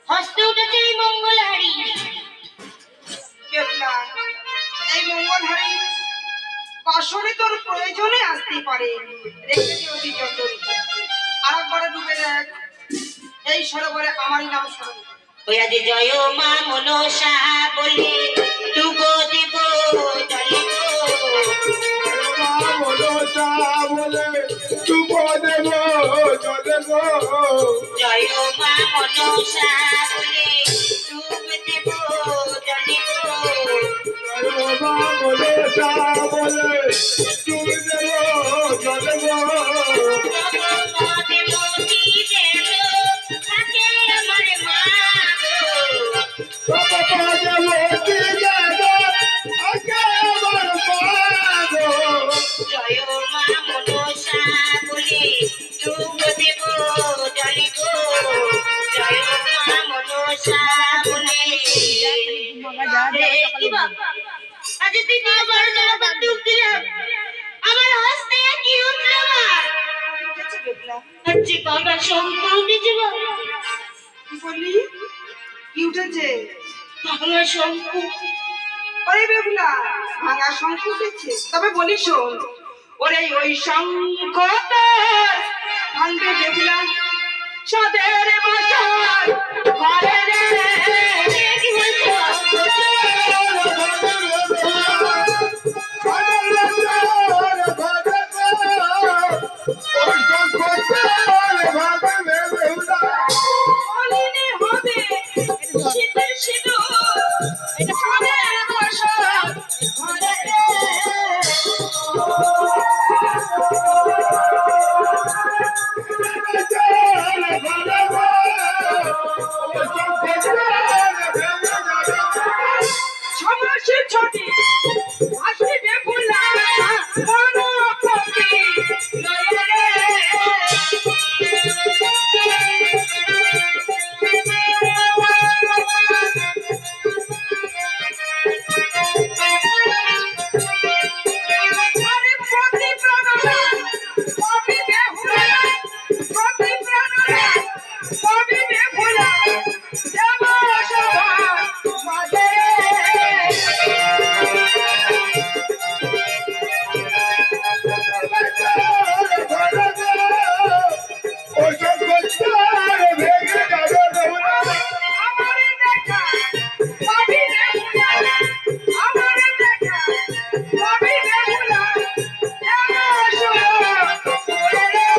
হস্তে উঠেছে এই মঙ্গলহারি। এই মঙ্গলহারি বাসনে তোর প্রয়োজনে আসতে পারে, রেখে দিও তুই যতই। আরেকবারে ডুবে দেখ এই সরোবরে আমারই নাম স্মরণ। ওই আজ জয় মা মনসা বলে ডুব দেব জলে গো। মা মনসা বলে ডুব দেব জলে গো। জয় মা মনসা বলে ডুব দেব জলে গো। জয় মা মনসা বলে ডুব দেব জলে গো। জগমতি দেব থাকে আমার মা গো। জগমতি দেব থাকে আমার মা গো। জয় মা মনসা বলে ডুব দেব জলে গো। জয় মা মনসা বলে। কি বাবা, আজ দ্বিতীয় বার জলপাত ডুব দিলাম, আমার হস্তে কি উঠলো মা? আজকে বাবা শঙ্খ উঠেছে বাবা। কি বললি? কি উঠেছে? বাংলা শঙ্খ। ওরে বেগুলা, ভাঙা শঙ্খ উঠেছে? তবে বলি শোন, ওরে ওই শঙ্খ তোর ভাঙবে বেগুলা, সাদের বাসার ঘরে রে।